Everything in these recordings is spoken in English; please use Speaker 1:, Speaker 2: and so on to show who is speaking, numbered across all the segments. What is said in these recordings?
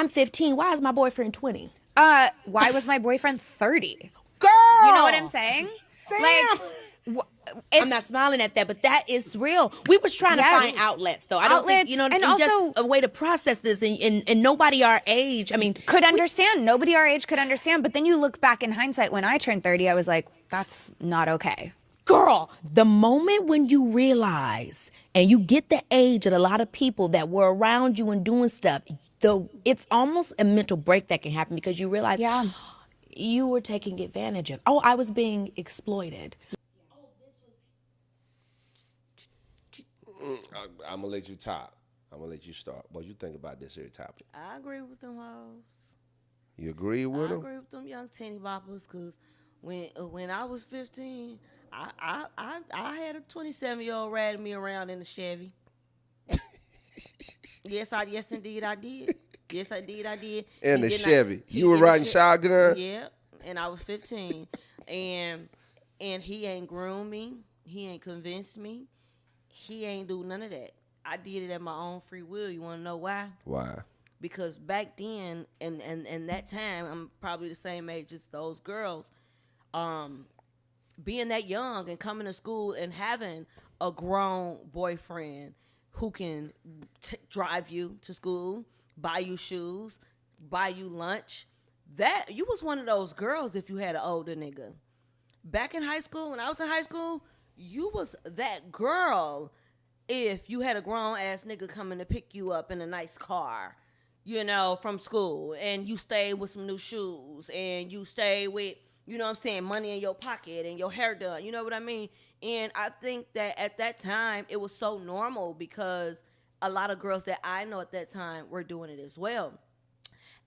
Speaker 1: I'm 15. Why is my boyfriend 20?
Speaker 2: Why was my boyfriend 30?
Speaker 1: Girl!
Speaker 2: You know what I'm saying?
Speaker 1: Damn. I'm not smiling at that, but that is real. We was trying to find outlets, though. I don't think, and also, just a way to process this, and nobody our age, I mean,
Speaker 2: could understand. Nobody our age could understand. But then you look back in hindsight, when I turned 30, I was like, that's not okay.
Speaker 1: Girl, the moment when you realize and you get the age of a lot of people that were around you and doing stuff, it's almost a mental break that can happen because you realize you were taking advantage of. Oh, I was being exploited.
Speaker 3: I'm going to let you talk. I'm going to let you start. What you think about this here topic?
Speaker 4: I agree with them hoes.
Speaker 3: You agree with them?
Speaker 4: I agree with them young teeny boppers because when I was 15, I had a 27-year-old riding me around in a Chevy. Yes, indeed, I did. Yes, indeed, I did.
Speaker 3: In the Chevy. You were riding shotgun?
Speaker 4: Yeah, and I was 15. and he ain't groomed me. He ain't convinced me. He ain't do none of that. I did it at my own free will. You want to know why?
Speaker 3: Why?
Speaker 4: Because back then, and that time, I'm probably the same age as those girls, being that young and coming to school and having a grown boyfriend who can drive you to school, buy you shoes, buy you lunch, that you was one of those girls if you had an older nigga. Back in high school, when I was in high school, you was that girl if you had a grown-ass nigga coming to pick you up in a nice car, you know, from school, and you stayed with some new shoes, and you stayed with, you know what I'm saying, money in your pocket and your hair done, you know what I mean? And I think that at that time, it was so normal because a lot of girls that I know at that time were doing it as well.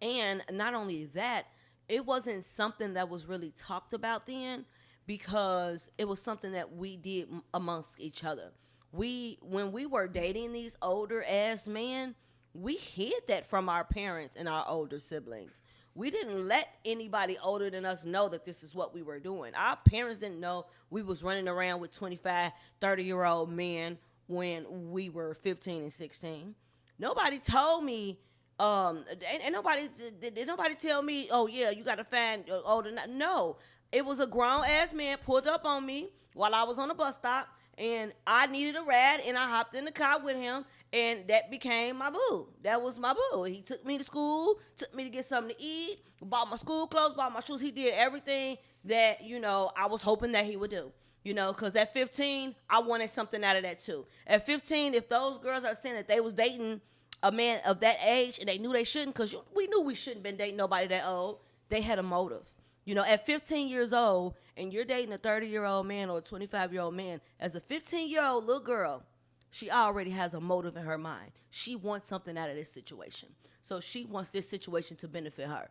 Speaker 4: And not only that, it wasn't something that was really talked about then because it was something that we did amongst each other. When we were dating these older ass men, we hid that from our parents and our older siblings. We didn't let anybody older than us know that this is what we were doing. Our parents didn't know we was running around with 25, 30-year-old men when we were 15 and 16. Nobody told me, and nobody did nobody tell me, oh yeah, you got to find older. No, it was a grown-ass man pulled up on me while I was on the bus stop, and I needed a ride, and I hopped in the car with him, and that became my boo. That was my boo. He took me to school, took me to get something to eat, bought my school clothes, bought my shoes. He did everything that, you know, I was hoping that he would do. You know, because at 15, I wanted something out of that too. At 15, if those girls are saying that they was dating a man of that age and they knew they shouldn't, because we knew we shouldn't been dating nobody that old, they had a motive. You know, at 15 years old, and you're dating a 30-year-old man or a 25-year-old man, as a 15-year-old little girl, she already has a motive in her mind. She wants something out of this situation. So she wants this situation to benefit her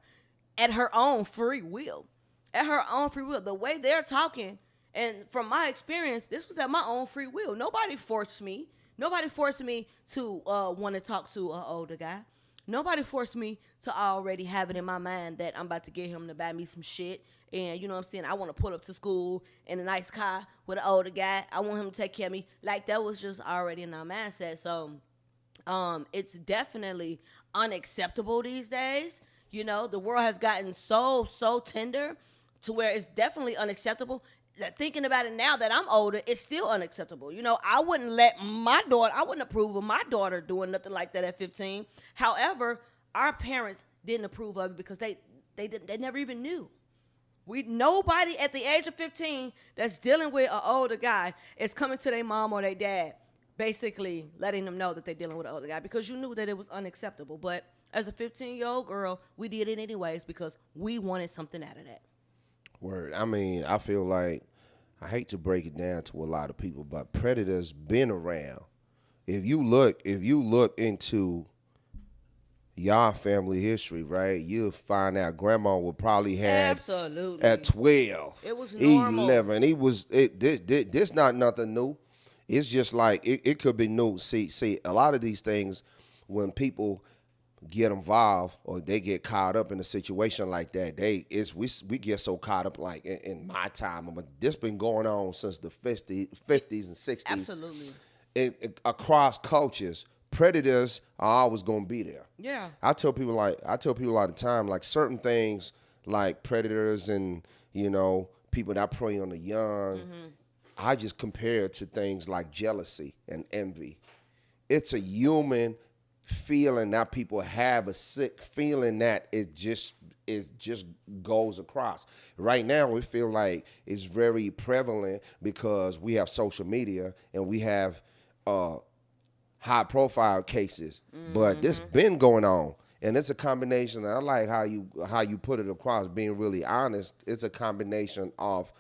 Speaker 4: at her own free will. At her own free will. The way they're talking, and from my experience, this was at my own free will. Nobody forced me. Nobody forced me to want to talk to an older guy. Nobody forced me to already have it in my mind that I'm about to get him to buy me some shit. And you know what I'm saying? I want to pull up to school in a nice car with an older guy. I want him to take care of me. Like, that was just already in our mindset. So it's definitely unacceptable these days. You know, the world has gotten so tender to where it's definitely unacceptable. Thinking about it now that I'm older, it's still unacceptable. You know, I wouldn't approve of my daughter doing nothing like that at 15. However, our parents didn't approve of it because they never even knew. Nobody at the age of 15 that's dealing with an older guy is coming to their mom or their dad, basically letting them know that they're dealing with an older guy because you knew that it was unacceptable. But as a 15-year-old girl, we did it anyways because we wanted something out of that.
Speaker 3: Word. I mean, I feel like, I hate to break it down to a lot of people, but predators been around. If you look into y'all family history, right, you'll find out grandma would probably have
Speaker 4: absolutely
Speaker 3: at 12.
Speaker 4: It was normal.
Speaker 3: 11. This not nothing new. It's just like it could be new. See, a lot of these things when people get involved or they get caught up in a situation like that, we get so caught up, like in my time, but this been going on since the 50s and 60s.
Speaker 4: Absolutely.
Speaker 3: Across cultures, predators are always gonna be there.
Speaker 4: Yeah.
Speaker 3: I tell people all the time, like certain things like predators and, people that prey on the young, I just compare it to things like jealousy and envy. It's a human feeling that people have, a sick feeling that it just goes across. Right now, we feel like it's very prevalent because we have social media and we have high profile cases. But this been going on. And it's a combination. I like how you put it across, being really honest. It's a combination of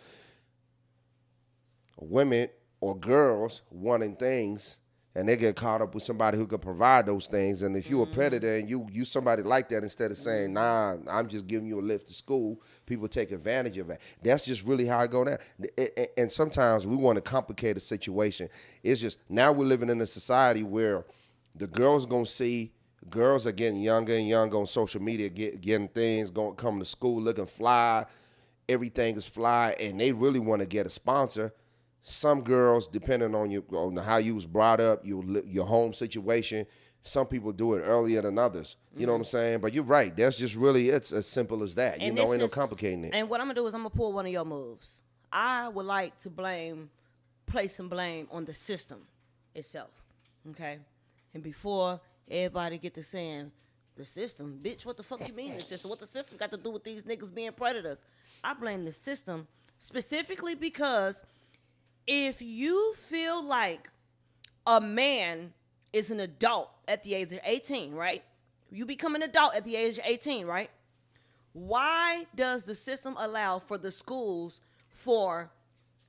Speaker 3: women or girls wanting things, and they get caught up with somebody who could provide those things. And if you're a predator and you somebody like that, instead of saying, nah, I'm just giving you a lift to school, people take advantage of that. That's just really how it go down. And sometimes we want to complicate a situation. It's just, now we're living in a society where the girls going to see, girls are getting younger and younger on social media, getting things, coming to school looking fly. Everything is fly, and they really want to get a sponsor. Some girls, depending on how you was brought up, your home situation, some people do it earlier than others. You know what I'm saying? But you're right. That's just really, it's as simple as that. Ain't no complicating it.
Speaker 4: And what I'm going to do is I'm going to pull one of your moves. I would like to place some blame on the system itself, okay? And before everybody get to saying, the system, bitch, what the fuck you mean the system? What the system got to do with these niggas being predators? I blame the system specifically because if you feel like a man is an adult at the age of 18, right? You become an adult at the age of 18, right? Why does the system allow for the schools for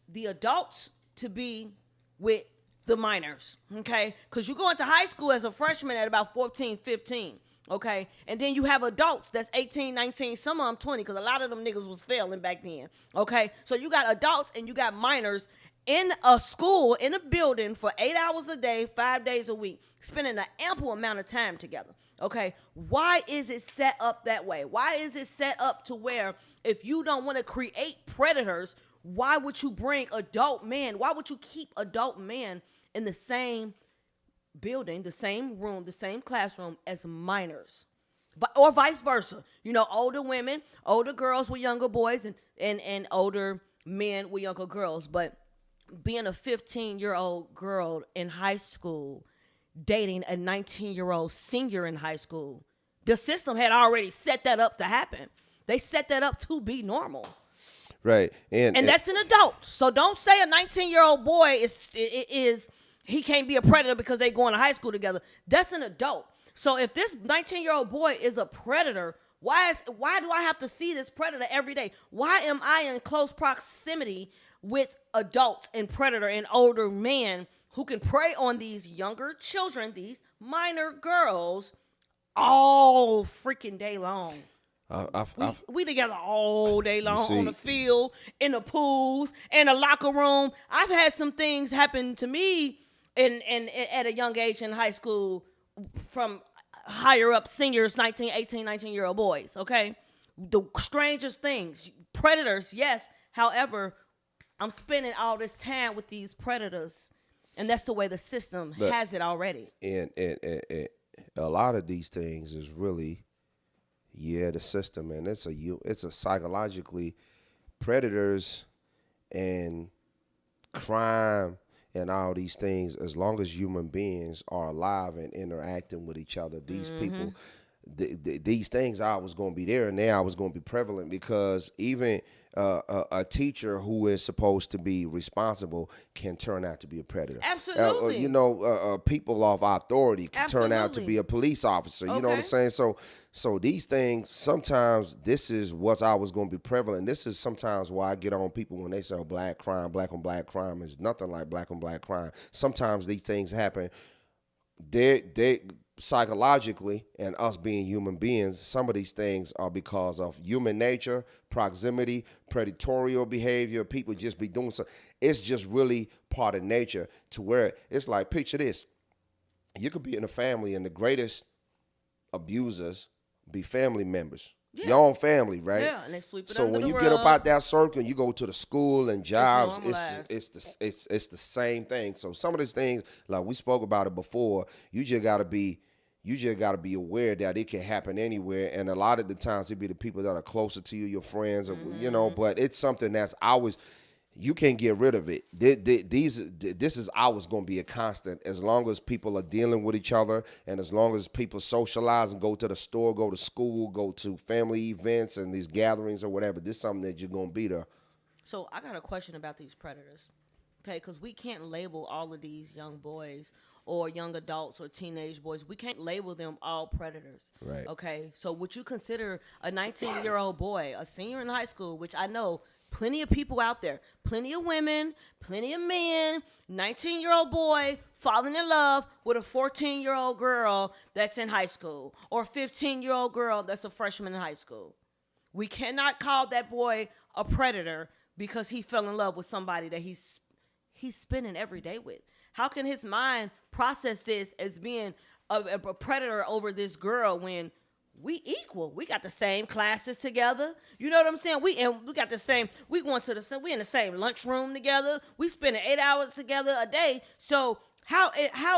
Speaker 4: the adults to be with the minors, okay? Because you go into high school as a freshman at about 14, 15, okay? And then you have adults that's 18, 19, some of them 20, because a lot of them niggas was failing back then, okay? So you got adults and you got minors in a school, in a building for 8 hours a day, 5 days a week, spending an ample amount of time together, okay? Why is it set up that way? Why is it set up to where if you don't want to create predators, why would you bring adult men? Why would you keep adult men in the same building, the same room, the same classroom as minors? Or vice versa. Older women, older girls with younger boys, and older men with younger girls. But being a 15-year-old girl in high school, dating a 19-year-old senior in high school, the system had already set that up to happen. They set that up to be normal.
Speaker 3: Right. And
Speaker 4: that's an adult. So don't say a 19-year-old boy he can't be a predator because they going to high school together. That's an adult. So if this 19-year-old boy is a predator, why do I have to see this predator every day? Why am I in close proximity with adults and predator and older men who can prey on these younger children, these minor girls, all freaking day long? We together all day long on the field, in the pools, in the locker room. I've had some things happen to me in at a young age in high school from higher up seniors, 19, 18, 19-year-old boys, okay? The strangest things. Predators, yes. However, I'm spending all this time with these predators, and that's the way the system has it already.
Speaker 3: And a lot of these things is really, the system, and it's a psychologically, predators and crime and all these things, as long as human beings are alive and interacting with each other, these people, these things are always going to be there, and they're always going to be prevalent, because even a teacher who is supposed to be responsible can turn out to be a predator.
Speaker 4: Absolutely.
Speaker 3: People of authority can turn out to be a police officer. You know what I'm saying? So these things, sometimes this is what's always going to be prevalent. This is sometimes why I get on people when they say black on black crime is nothing like black on black crime. Sometimes these things happen. They psychologically, and us being human beings, some of these things are because of human nature, proximity, predatory behavior. People just be doing something. It's just really part of nature, to where it's like, picture this. You could be in a family and the greatest abusers be family members. your own family, right?
Speaker 4: Yeah, and they sweep it
Speaker 3: So
Speaker 4: under
Speaker 3: when
Speaker 4: the
Speaker 3: you get up
Speaker 4: rug.
Speaker 3: out that circle and you go to the school and jobs,
Speaker 4: normalized.
Speaker 3: it's the same thing. So some of these things, like we spoke about it before, you just gotta be aware that it can happen anywhere. And a lot of the times it be the people that are closer to you, your friends, or but it's something that's always you can't get rid of it. This is always going to be a constant as long as people are dealing with each other and as long as people socialize and go to the store, go to school, go to family events and these gatherings or whatever. This is something that you're going to be there.
Speaker 4: So I got a question about these predators. Okay, because we can't label all of these young boys or young adults or teenage boys. We can't label them all predators.
Speaker 3: Right.
Speaker 4: Okay, so would you consider a 19-year-old boy, a senior in high school, which I know plenty of people out there, plenty of women, plenty of men, 19-year-old boy falling in love with a 14-year-old girl that's in high school or a 15-year-old girl that's a freshman in high school? We cannot call that boy a predator because he fell in love with somebody that he's spending every day with. How can his mind process this as being a predator over this girl when we equal? We got the same classes together. You know what I'm saying? We got the same. We going to the we in the same lunchroom together. We spending 8 hours together a day. So how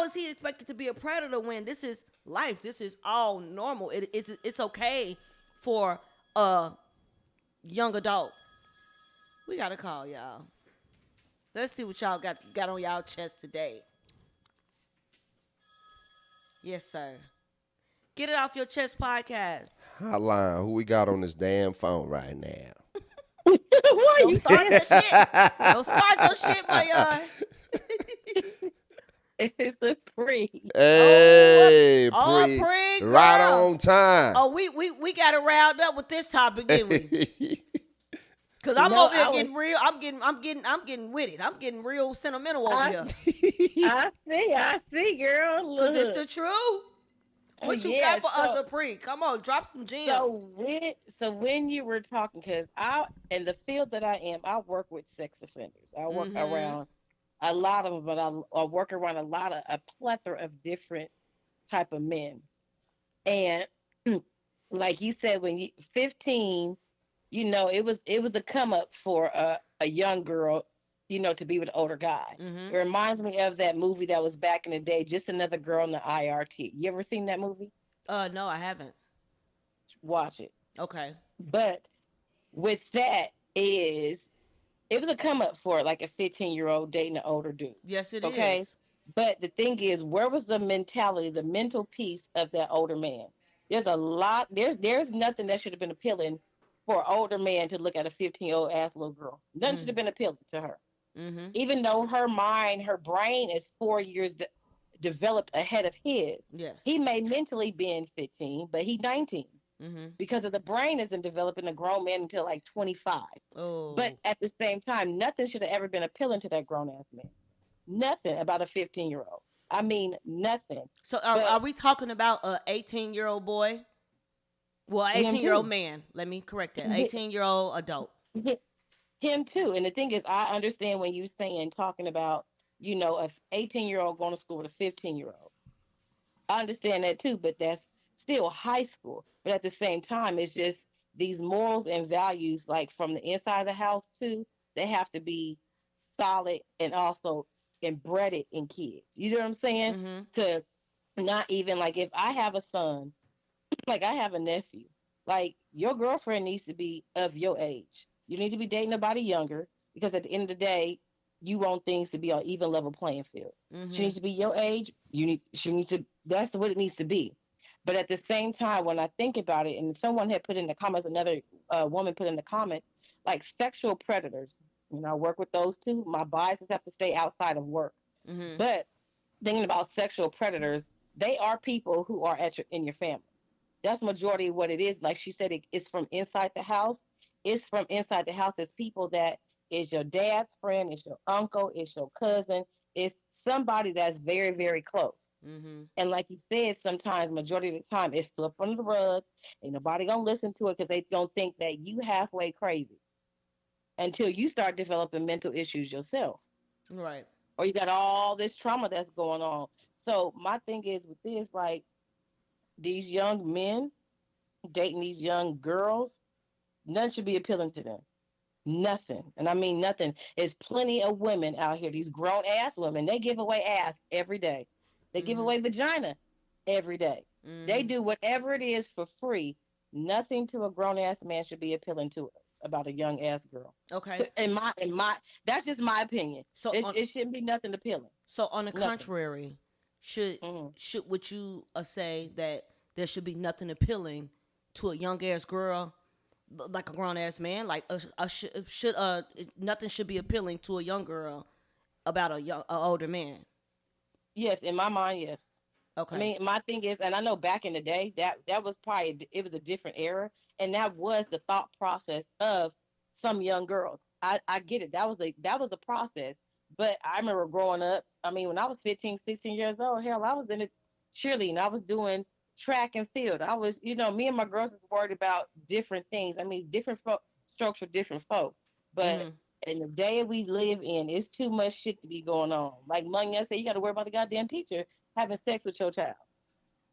Speaker 4: is he expected to be a predator when this is life? This is all normal. It's okay for a young adult. We got to call y'all. Let's see what y'all got on y'all chest today. Yes, sir. Get it off your chest podcast.
Speaker 3: Hotline, who we got on this damn phone right now?
Speaker 5: Why
Speaker 4: Don't
Speaker 5: you
Speaker 4: start
Speaker 5: saying
Speaker 4: your shit. Don't start your shit, my
Speaker 5: it's a free?
Speaker 3: Hey,
Speaker 4: Oh,
Speaker 3: pre,
Speaker 4: pre
Speaker 3: right
Speaker 4: girl.
Speaker 3: on time.
Speaker 4: Oh, we got it riled up with this topic, didn't we? Cause I'm
Speaker 5: No,
Speaker 4: over here
Speaker 5: I was,
Speaker 4: getting real. I'm getting with it. I'm getting real sentimental over
Speaker 5: I,
Speaker 4: here.
Speaker 5: I see, girl.
Speaker 4: Cause it's
Speaker 5: Look,
Speaker 4: the truth. What you
Speaker 5: yeah.
Speaker 4: got for us, Apri? Come on, drop some gems.
Speaker 5: So when you were talking, because I in the field that I am, I work with sex offenders. I work
Speaker 4: Mm-hmm.
Speaker 5: around a lot of them, but I work around a plethora of different type of men. And like you said, when you 15, it was a come up for a young girl, to be with an older guy.
Speaker 4: Mm-hmm.
Speaker 5: It reminds me of that movie that was back in the day, Just Another Girl in the IRT. You ever seen that movie?
Speaker 4: No, I haven't.
Speaker 5: Watch it.
Speaker 4: Okay.
Speaker 5: But with that is it was a come up for like a 15-year-old dating an older dude.
Speaker 4: Yes, it
Speaker 5: Okay.
Speaker 4: is.
Speaker 5: But the thing is, where was the mentality, the mental piece of that older man? There's nothing that should have been appealing for an older man to look at a 15-year-old ass little girl. Nothing should
Speaker 4: Mm.
Speaker 5: have been appealing to her.
Speaker 4: Mm-hmm.
Speaker 5: Even though her mind, her brain is 4 years developed ahead of his.
Speaker 4: Yes.
Speaker 5: He may mentally be in 15, but he's 19
Speaker 4: Mm-hmm.
Speaker 5: because of the brain isn't developing a grown man until like 25. But
Speaker 4: Oh.
Speaker 5: at the same time, nothing should have ever been appealing to that grown ass man. Nothing about a 15-year-old. I mean, nothing.
Speaker 4: So
Speaker 5: But
Speaker 4: are we talking about a 18-year-old boy? Well,
Speaker 5: him
Speaker 4: 18-year-old
Speaker 5: too.
Speaker 4: man. Let me correct that. 18-year-old adult.
Speaker 5: Him too. And the thing is, I understand when you saying talking about, a 18-year-old going to school with a 15-year-old. I understand that too, but that's still high school. But at the same time, it's just these morals and values, like from the inside of the house too, they have to be solid and also embedded in kids. You know what I'm saying?
Speaker 4: Mm-hmm.
Speaker 5: To not even like if I have a son, like I have a nephew, like your girlfriend needs to be of your age. You need to be dating somebody younger because at the end of the day, you want things to be on even level playing field. She
Speaker 4: Mm-hmm.
Speaker 5: needs to be your age. She needs to. That's what it needs to be. But at the same time, when I think about it, and someone had put in the comments, another woman put in the comment, like sexual predators. I work with those too. My biases have to stay outside of work.
Speaker 4: Mm-hmm.
Speaker 5: But thinking about sexual predators, they are people who are in your family. That's majority of what it is. Like she said, it's from inside the house. It's from inside the house. It's people that is your dad's friend, it's your uncle, it's your cousin, it's somebody that's very, very close.
Speaker 4: Mm-hmm.
Speaker 5: And like you said, sometimes, majority of the time, it's swept under the rug. Ain't nobody gonna listen to it because they don't think that you halfway crazy until you start developing mental issues yourself,
Speaker 4: Right.
Speaker 5: or you got all this trauma that's going on. So my thing is with this, like these young men, dating these young girls, none should be appealing to them. Nothing. And I mean nothing. There's plenty of women out here, these grown ass women. They give away ass every day. They give away vagina every day. They do whatever it is for free. Nothing to a grown ass man should be appealing to about a young ass girl.
Speaker 4: Okay.
Speaker 5: So in my that's just my opinion.
Speaker 4: So
Speaker 5: It shouldn't be nothing appealing.
Speaker 4: so on the
Speaker 5: Nothing.
Speaker 4: contrary, should
Speaker 5: Mhm.
Speaker 4: should would you say that there should be nothing appealing to a young ass girl like a grown ass man? Like should nothing should be appealing to a young girl about a older man.
Speaker 5: Yes, in my mind, yes. I
Speaker 4: Okay.
Speaker 5: mean, my thing is, and I know back in the day that was probably it was a different era, and that was the thought process of some young girls. I get it. That was a process. But I remember growing up. I mean, when I was 15, 16 years old, hell, I was in a cheerleading. I was doing track and field. I was, me and my girls was worried about different things. I mean, different strokes for different folks. But
Speaker 4: Hmm.
Speaker 5: in the day we live in, it's too much shit to be going on. Like Monya said, you got to worry about the goddamn teacher having sex with your child.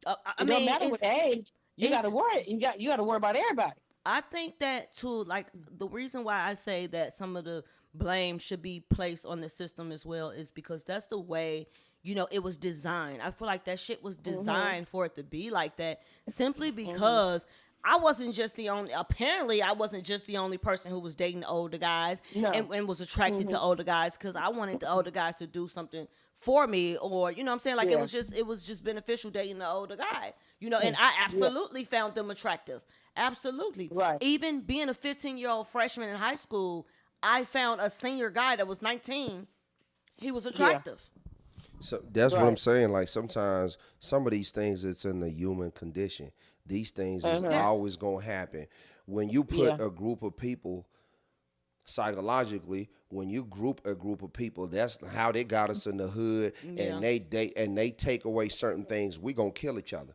Speaker 4: I
Speaker 5: It don't
Speaker 4: mean,
Speaker 5: matter what age. You got to
Speaker 4: it's
Speaker 5: worry. You got to worry about everybody.
Speaker 4: I think that too, like the reason why I say that some of the blame should be placed on the system as well is because that's the way, it was designed. I feel like that shit was designed for it to be like that simply because apparently I wasn't just the only person who was dating older guys
Speaker 5: No.
Speaker 4: and was attracted to older guys because I wanted the older guys to do something for me, or you know what I'm saying, like
Speaker 5: Yeah.
Speaker 4: it was just beneficial dating the older guy, and I absolutely found them attractive. Absolutely.
Speaker 5: Right.
Speaker 4: Even being a 15-year-old freshman in high school, I found a senior guy that was 19. He was attractive.
Speaker 3: So that's what I'm
Speaker 5: Right.
Speaker 3: saying. Like sometimes some of these things, it's in the human condition. These things is
Speaker 5: Yes.
Speaker 3: always gonna happen. When you put
Speaker 5: Yeah.
Speaker 3: a group of people psychologically, when you group a group of people, that's how they got us in the hood,
Speaker 4: Yeah.
Speaker 3: and they take away certain things. We gonna kill each other.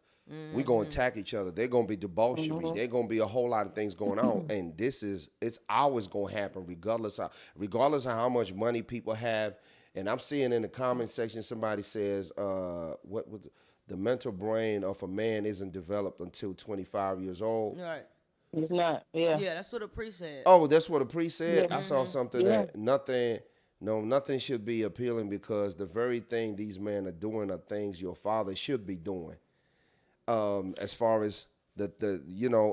Speaker 3: We gonna attack each other. They're gonna be debauchery. They're gonna be a whole lot of things going on, and it's always gonna happen, regardless of how much money people have. And I'm seeing in the comment section somebody says, "What was the mental brain of a man isn't developed until 25 years old."
Speaker 4: Right.
Speaker 5: It's not. Yeah.
Speaker 4: Yeah, that's what a priest said.
Speaker 3: Oh, that's what a priest said.
Speaker 5: Yeah.
Speaker 3: I saw something
Speaker 5: Yeah.
Speaker 3: that nothing should be appealing because the very thing these men are doing are things your father should be doing. As far as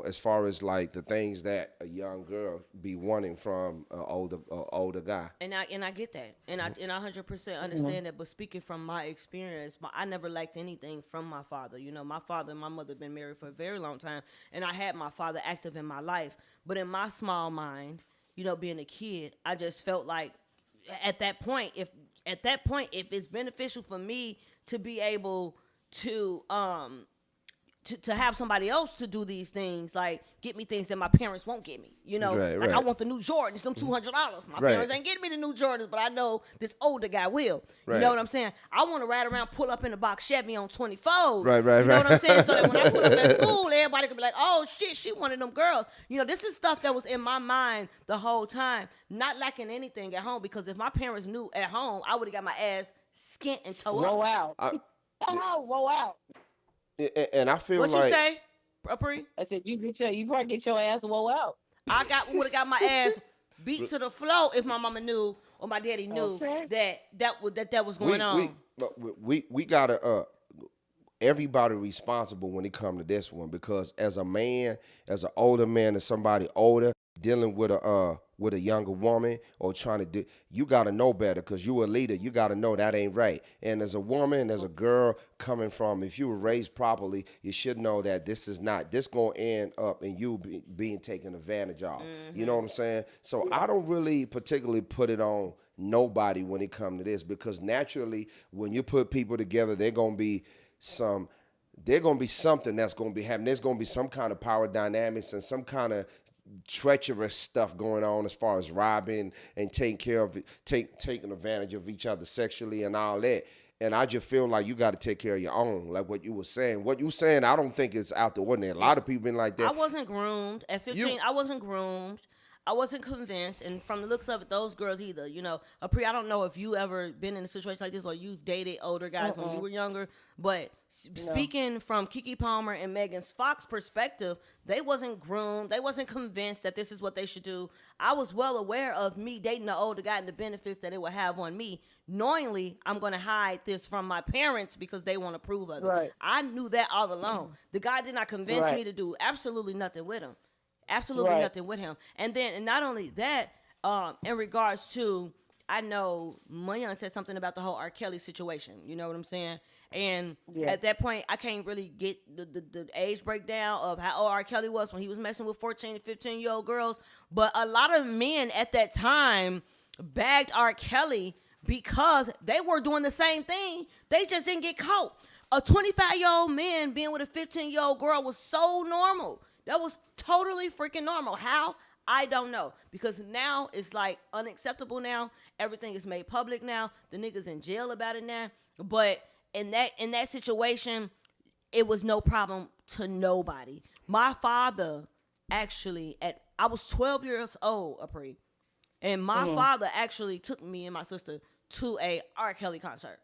Speaker 3: as far as like the things that a young girl be wanting from an older guy.
Speaker 4: And I get that, and I 100% understand that. But speaking from my experience, I never lacked anything from my father. My father and my mother been married for a very long time, and I had my father active in my life. But in my small mind, being a kid, I just felt like at that point, if it's beneficial for me to be able to to have somebody else to do these things, like get me things that my parents won't get me.
Speaker 3: Right,
Speaker 4: like I
Speaker 3: right.
Speaker 4: want the new Jordans, them $200. My
Speaker 3: Right.
Speaker 4: parents ain't getting me the new Jordans, but I know this older guy will. You
Speaker 3: Right.
Speaker 4: know what I'm saying? I want to ride around, pull up in the box Chevy on 24s.
Speaker 3: Right,
Speaker 4: You know what I'm saying? So that when I pull up at
Speaker 3: right.
Speaker 4: school, everybody could be like, "Oh shit, she one of them girls." This is stuff that was in my mind the whole time, not lacking anything at home. Because if my parents knew at home, I would have got my ass skint and toe
Speaker 5: Woe
Speaker 4: up.
Speaker 5: out. Woe out.
Speaker 3: And I feel
Speaker 4: What
Speaker 3: like
Speaker 4: you say, Apri?
Speaker 5: I said you probably get your ass woe out.
Speaker 4: I would have got my ass beat to the floor if my mama knew or my daddy knew
Speaker 5: Okay.
Speaker 4: that was going on.
Speaker 3: we gotta everybody responsible when it come to this one, because as a man, as an older man, and somebody older dealing with a younger woman or trying to do, you got to know better, because you a leader. You got to know that ain't right. And as a woman, as a girl coming from, if you were raised properly, you should know that this going to end up in you being taken advantage of. You know what I'm saying? So I don't really particularly put it on nobody when it come to this, because naturally when you put people together, they're going to be something that's going to be happening. There's going to be some kind of power dynamics and some kind of treacherous stuff going on as far as robbing and taking advantage of each other sexually and all that. And I just feel like you got to take care of your own, like what you were saying. What you saying, I don't think it's out the ordinary. A lot of people been like that.
Speaker 4: I wasn't groomed at 15. I wasn't groomed. I wasn't convinced, and from the looks of it, those girls either. Apri, I don't know if you ever been in a situation like this or you've dated older guys when you were younger, but speaking from Keke Palmer and Megan Fox's perspective, they wasn't groomed, they wasn't convinced that this is what they should do. I was well aware of me dating an older guy and the benefits that it would have on me. Knowingly, I'm going to hide this from my parents because they want to approve of it.
Speaker 5: Right.
Speaker 4: I knew that all along. The guy did not convince me to do absolutely nothing with him. Absolutely nothing with him. And not only that, in regards to, I know Mayan said something about the whole R. Kelly situation. You know what I'm saying? And at that point, I can't really get the age breakdown of how old R. Kelly was when he was messing with 14 and 15-year-old girls. But a lot of men at that time bagged R. Kelly because they were doing the same thing. They just didn't get caught. A 25-year-old man being with a 15-year-old girl was so normal. That was totally freaking normal. How? I don't know. Because now it's like unacceptable now. Everything is made public now. The niggas in jail about it now. But in that situation, it was no problem to nobody. My father actually, I was 12 years old, Apri. And my father actually took me and my sister to a R. Kelly concert.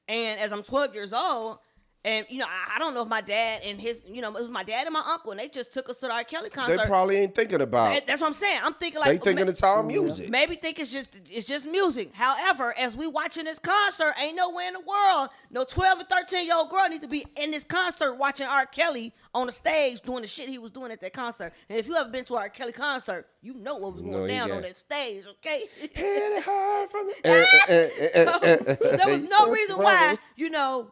Speaker 4: And as I'm 12 years old, and, I don't know if my dad and his, it was my dad and my uncle, and they just took us to the R. Kelly concert.
Speaker 3: They probably ain't thinking about.
Speaker 4: That's what I'm saying. I'm thinking like.
Speaker 3: They thinking it's all music.
Speaker 4: Maybe think it's just music. However, as we watching this concert, ain't nowhere in the world, no 12 or 13-year-old girl need to be in this concert watching R. Kelly on the stage doing the shit he was doing at that concert. And if you ever been to an R. Kelly concert, you know what was going down on that stage, okay?
Speaker 3: Hit it hard from
Speaker 4: So, there was no reason why,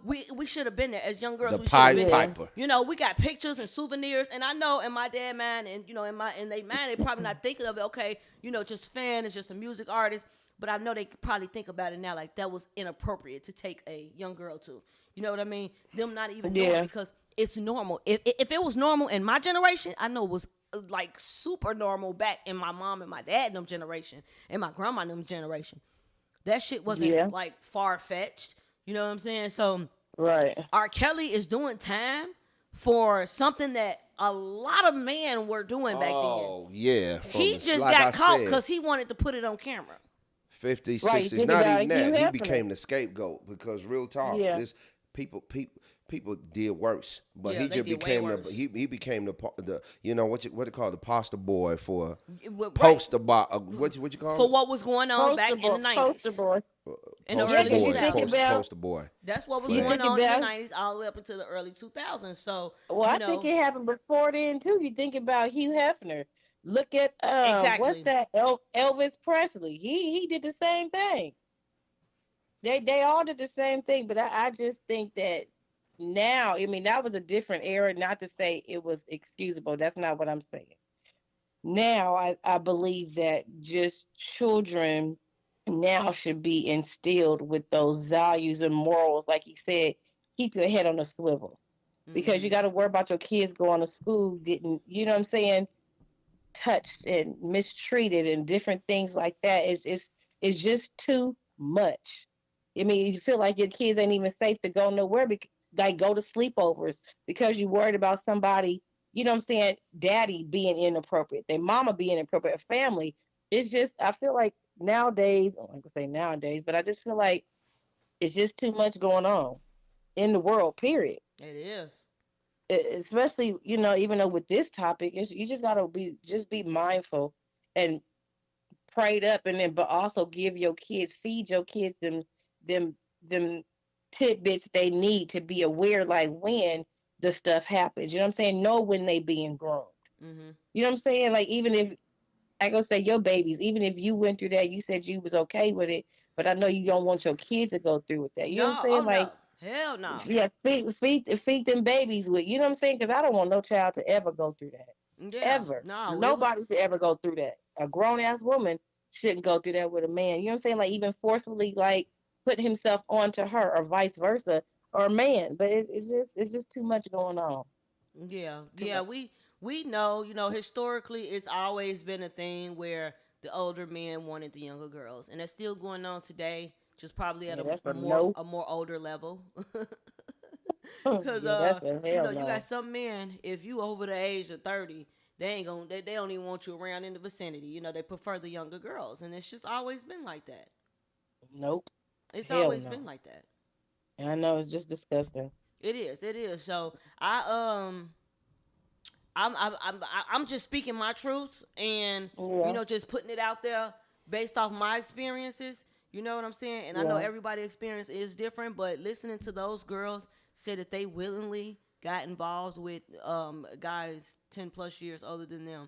Speaker 4: we should have been there as young girls.
Speaker 3: The
Speaker 4: We should have been
Speaker 3: Pied
Speaker 4: there.
Speaker 3: Piper.
Speaker 4: We got pictures and souvenirs, and I know in my dad mind and in they mind they probably not thinking of it. Okay, just fan is just a music artist, but I know they probably think about it now like that was inappropriate to take a young girl to. You know what I mean? Them not even doing it because it's normal. If it was normal in my generation, I know it was like super normal back in my mom and my dad and them generation and my grandma and them generation. That shit wasn't like far fetched. You know what I'm saying? So R. Kelly is doing time for something that a lot of men were doing back then.
Speaker 3: Oh, yeah.
Speaker 4: He just got caught because he wanted to put it on camera.
Speaker 3: 50s,
Speaker 5: Right,
Speaker 3: 60s,
Speaker 5: think
Speaker 3: not
Speaker 5: about
Speaker 3: even
Speaker 5: Hugh
Speaker 3: that. He
Speaker 5: Hefner.
Speaker 3: became the scapegoat because real talk, this people did worse, but
Speaker 4: Yeah,
Speaker 3: he
Speaker 4: they
Speaker 3: just
Speaker 4: did
Speaker 3: became
Speaker 4: way
Speaker 3: the
Speaker 4: worse.
Speaker 3: he became the what they call the poster boy for
Speaker 4: Right.
Speaker 3: poster boy. What you call
Speaker 4: For
Speaker 3: it?
Speaker 4: what was going on back in the 90s.
Speaker 5: Poster boy.
Speaker 4: In the
Speaker 3: Poster
Speaker 4: early
Speaker 3: boy,
Speaker 4: 2000s.
Speaker 3: poster boy.
Speaker 4: That's what was
Speaker 3: Yeah.
Speaker 4: going
Speaker 5: Think
Speaker 4: on in the
Speaker 5: about-
Speaker 4: 90s all the way up until the early 2000s. So,
Speaker 5: Well, I think it happened before then too. You think about Hugh Hefner. Look at
Speaker 4: Exactly.
Speaker 5: what's that? Elvis Presley. He did the same thing. They all did the same thing, but I just think that now, I mean, that was a different era. Not to say it was excusable. That's not what I'm saying. Now, I believe that just children now should be instilled with those values and morals. Like you said, keep your head on a swivel because you got to worry about your kids going to school getting, you know what I'm saying, touched and mistreated and different things like that. It's just too much. I mean, you feel like your kids ain't even safe to go nowhere, like go to sleepovers because you're worried about somebody, you know what I'm saying, daddy being inappropriate, their mama being inappropriate, family. It's just, I feel like nowadays, I'm going to say nowadays, but I just feel like it's just too much going on in the world, period.
Speaker 4: It is.
Speaker 5: Especially, even though with this topic, you just gotta be mindful and prayed up, and then but also feed your kids them tidbits they need to be aware, like when the stuff happens. You know what I'm saying? Know when they being groomed.
Speaker 4: Mm-hmm.
Speaker 5: You know what I'm saying? Like even if I go say your babies, even if you went through that, you said you was okay with it, but I know you don't want your kids to go through with that. You know what I'm saying? Like.
Speaker 4: No. Hell no.
Speaker 5: Yeah, feed them babies with, you know what I'm saying? Because I don't want no child to ever go through that.
Speaker 4: Yeah.
Speaker 5: Ever.
Speaker 4: No.
Speaker 5: Nobody should ever go through that. A grown ass woman shouldn't go through that with a man. You know what I'm saying? Like even forcefully, like put himself onto her, or vice versa, or a man. But it's just too much going on.
Speaker 4: Yeah. Yeah. We know, historically it's always been a thing where the older men wanted the younger girls, and that's still going on today. Just probably at a more older level. Because you got some men, if you over the age of 30, they don't even want you around in the vicinity. You know, they prefer the younger girls, and it's just always been like that.
Speaker 5: Nope.
Speaker 4: It's
Speaker 5: Hell
Speaker 4: always
Speaker 5: no.
Speaker 4: been like that.
Speaker 5: And I know it's just disgusting.
Speaker 4: It is. It is. So I'm just speaking my truth, and
Speaker 5: Yeah.
Speaker 4: just putting it out there based off my experiences. You know what I'm saying? And I know
Speaker 5: Yeah.
Speaker 4: everybody's experience is different, but listening to those girls say that they willingly got involved with guys 10+ years older than them,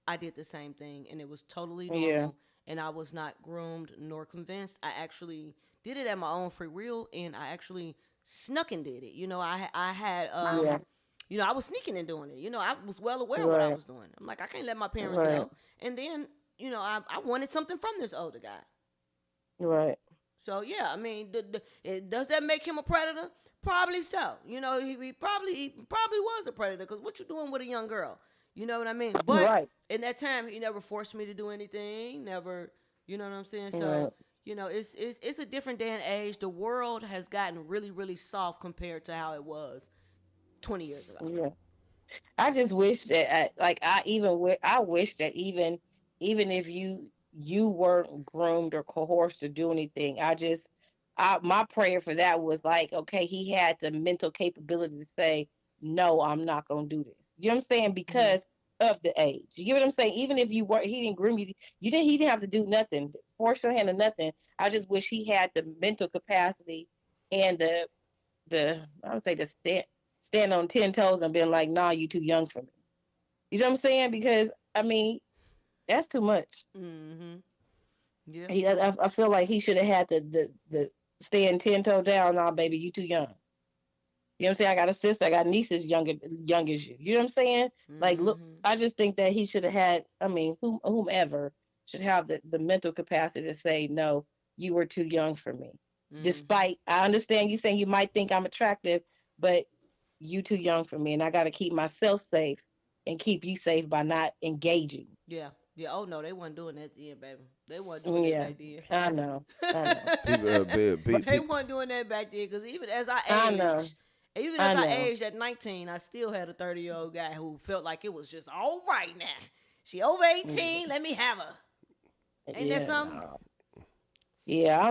Speaker 4: I did the same thing, and it was totally normal.
Speaker 5: Yeah.
Speaker 4: And I was not groomed nor convinced. I actually did it at my own free will, and I actually snuck and did it. I had
Speaker 5: Yeah.
Speaker 4: I was sneaking and doing it. I was well aware of what I
Speaker 5: Right.
Speaker 4: was doing. I'm like, I can't let my parents
Speaker 5: Right.
Speaker 4: know. And then, I wanted something from this older guy.
Speaker 5: Right.
Speaker 4: So yeah, I mean, does that make him a predator? Probably so. He probably was a predator, because what you doing with a young girl? You know what I mean? But
Speaker 5: Right.
Speaker 4: in that time, he never forced me to do anything. Never, you know what I'm saying? So
Speaker 5: Right.
Speaker 4: it's a different day and age. The world has gotten really, really soft compared to how it was 20 years ago.
Speaker 5: Yeah. I just wish that I wish that even if you weren't groomed or coerced to do anything, my prayer for that was like, okay, he had the mental capability to say, no, I'm not gonna do this. You know what I'm saying?
Speaker 4: Mm-hmm.
Speaker 5: Because of the age. You get what I'm saying? Even if he didn't groom you, he didn't have to do nothing, force your hand or nothing. I just wish he had the mental capacity and the I would say the stand on 10 toes and been like, nah, you too young for me. You know what I'm saying? Because I mean, that's too much.
Speaker 4: Mm-hmm. Yeah.
Speaker 5: I feel like he should have had the stand 10 toe down. Nah, baby, you too young. You know what I'm saying? I got a sister, I got nieces young as you. You know what I'm saying? Like, look,
Speaker 4: Mm-hmm.
Speaker 5: I just think that he should have had. I mean, whomever should have the mental capacity to say, no, you were too young for me.
Speaker 4: Mm-hmm.
Speaker 5: Despite, I understand you saying you might think I'm attractive, but you too young for me, and I got to keep myself safe and keep you safe by not engaging.
Speaker 4: Yeah. Yeah. Oh no, they wasn't doing that then, baby. They wasn't doing that
Speaker 5: Yeah,
Speaker 4: back then.
Speaker 5: I know, I know,
Speaker 3: People,
Speaker 4: They weren't doing that back then, because
Speaker 5: I know,
Speaker 4: even
Speaker 5: I
Speaker 4: as I
Speaker 5: know.
Speaker 4: aged at 19, I still had a 30-year-old guy who felt like it was just all right now. She over 18, let me have her. Ain't that
Speaker 5: Yeah,
Speaker 4: something?
Speaker 5: no. Yeah, I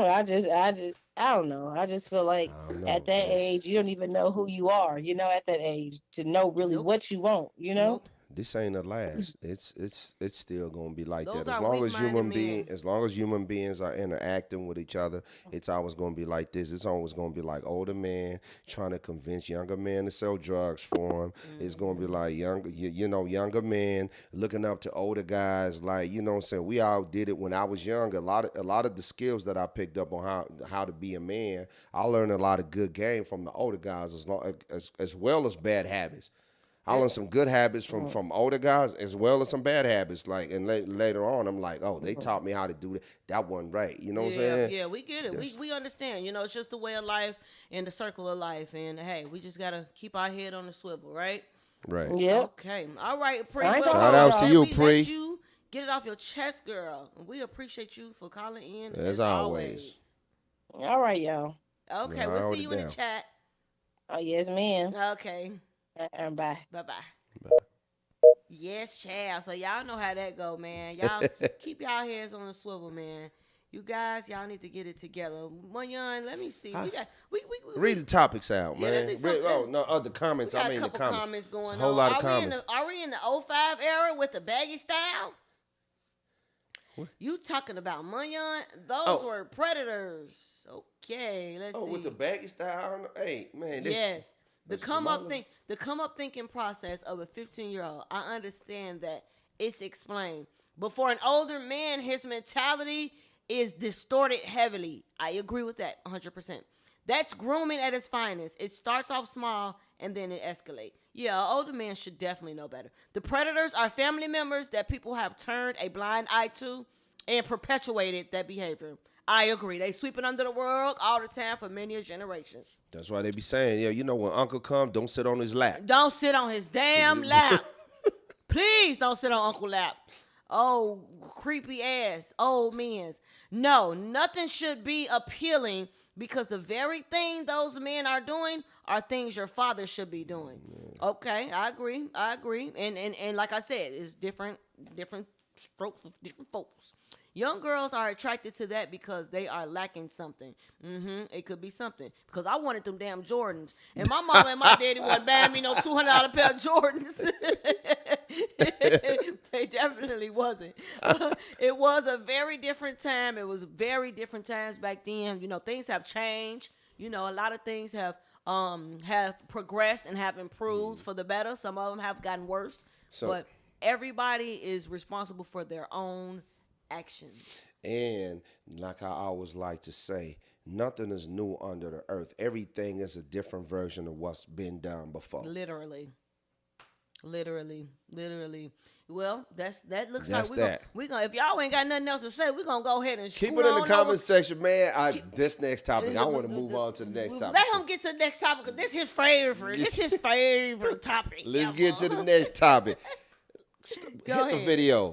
Speaker 5: don't know. I just feel like
Speaker 3: I don't
Speaker 5: at
Speaker 3: know.
Speaker 5: that age, you don't even know who you are, at that age to know really
Speaker 4: Nope.
Speaker 5: what you want.
Speaker 4: Nope.
Speaker 3: This ain't a last. It's still gonna be like
Speaker 4: Those
Speaker 3: that. As
Speaker 4: are
Speaker 3: long as
Speaker 4: weak-minded men.
Speaker 3: human beings are interacting with each other, it's always gonna be like this. It's always gonna be like older men trying to convince younger men to sell drugs for them. It's gonna be like younger men looking up to older guys. Like, you know what I'm saying? We all did it when I was young. A lot of the skills that I picked up on how to be a man, I learned a lot of good game from the older guys, as well as bad habits. I learned some good habits from older guys as well as some bad habits. Like, and later on, I'm like, oh, they taught me how to do that. That wasn't right. You know what I'm
Speaker 4: Yeah,
Speaker 3: saying?
Speaker 4: yeah, we get it. We understand. It's just the way of life and the circle of life. And hey, we just gotta keep our head on the swivel, right?
Speaker 3: Right.
Speaker 5: Yep.
Speaker 4: Okay. All right, Pre.
Speaker 5: I ain't
Speaker 4: Well,
Speaker 5: gonna
Speaker 3: Shout
Speaker 5: hold
Speaker 3: outs to
Speaker 5: y'all.
Speaker 3: you,
Speaker 4: we let
Speaker 3: Pre.
Speaker 4: you get it off your chest, girl. We appreciate you for calling in
Speaker 3: As
Speaker 4: as
Speaker 3: always.
Speaker 4: always.
Speaker 5: All right, y'all.
Speaker 4: Okay,
Speaker 3: Yeah, I
Speaker 4: we'll
Speaker 3: hold
Speaker 4: see
Speaker 3: it
Speaker 4: you in the
Speaker 3: down.
Speaker 4: chat.
Speaker 5: Oh yes, man.
Speaker 4: Okay.
Speaker 5: Bye.
Speaker 4: Bye bye. Yes, child. So y'all know how that go, man. Y'all keep y'all heads on the swivel, man. You guys, y'all need to get it together. Munyon, let me see. We got
Speaker 3: Read the topics out,
Speaker 4: Yeah,
Speaker 3: man.
Speaker 4: let's do something.
Speaker 3: Oh, no, other
Speaker 4: we
Speaker 3: comments.
Speaker 4: got
Speaker 3: I mean,
Speaker 4: a
Speaker 3: the
Speaker 4: couple
Speaker 3: comments.
Speaker 4: comments going
Speaker 3: It's a
Speaker 4: on.
Speaker 3: whole lot of
Speaker 4: Are we in
Speaker 3: comments.
Speaker 4: are we in the '05 era with the baggy style? You talking about Munyon? Those
Speaker 3: Oh.
Speaker 4: were predators. Okay, let's
Speaker 3: Oh,
Speaker 4: see.
Speaker 3: with the baggy style? I don't know. Hey, man. This,
Speaker 4: Yes. The
Speaker 3: that's
Speaker 4: come up
Speaker 3: Jamal.
Speaker 4: think the come up thinking process of a 15-year-old. I understand that it's explained. But for an older man, his mentality is distorted heavily. I agree with that 100%. That's grooming at its finest. It starts off small and then it escalates. Yeah, an older man should definitely know better. The predators are family members that people have turned a blind eye to and perpetuated that behavior. I agree. They sweeping under the rug all the time for many generations.
Speaker 3: That's why they be saying, yeah, when Uncle come, don't sit on his lap.
Speaker 4: Don't sit on his damn lap. Please don't sit on Uncle lap. Oh, creepy ass old men's. No, nothing should be appealing because the very thing those men are doing are things your father should be doing. Okay, I agree. And like I said, it's different strokes of different folks. Young girls are attracted to that because they are lacking something. It could be something. Because I wanted them damn Jordans. And my mom and my daddy wasn't buying me no $200 pair of Jordans. They definitely wasn't. It was a very different time. It was very different times back then. You know, things have changed. You know, a lot of things have progressed and have improved for the better. Some of them have gotten worse. But everybody is responsible for their own actions.
Speaker 3: And like I always like to say, nothing is new under the earth. Everything is a different version of what's been done before.
Speaker 4: Literally. Well, that looks
Speaker 3: That's
Speaker 4: like we're gonna if y'all ain't got nothing else to say, we're gonna go ahead and
Speaker 3: keep it in the comment section, man. This next topic, I want to move on to the next topic.
Speaker 4: Let him get to the next topic because this is his favorite. This is his favorite topic.
Speaker 3: Let's get to the next topic. Hit the video.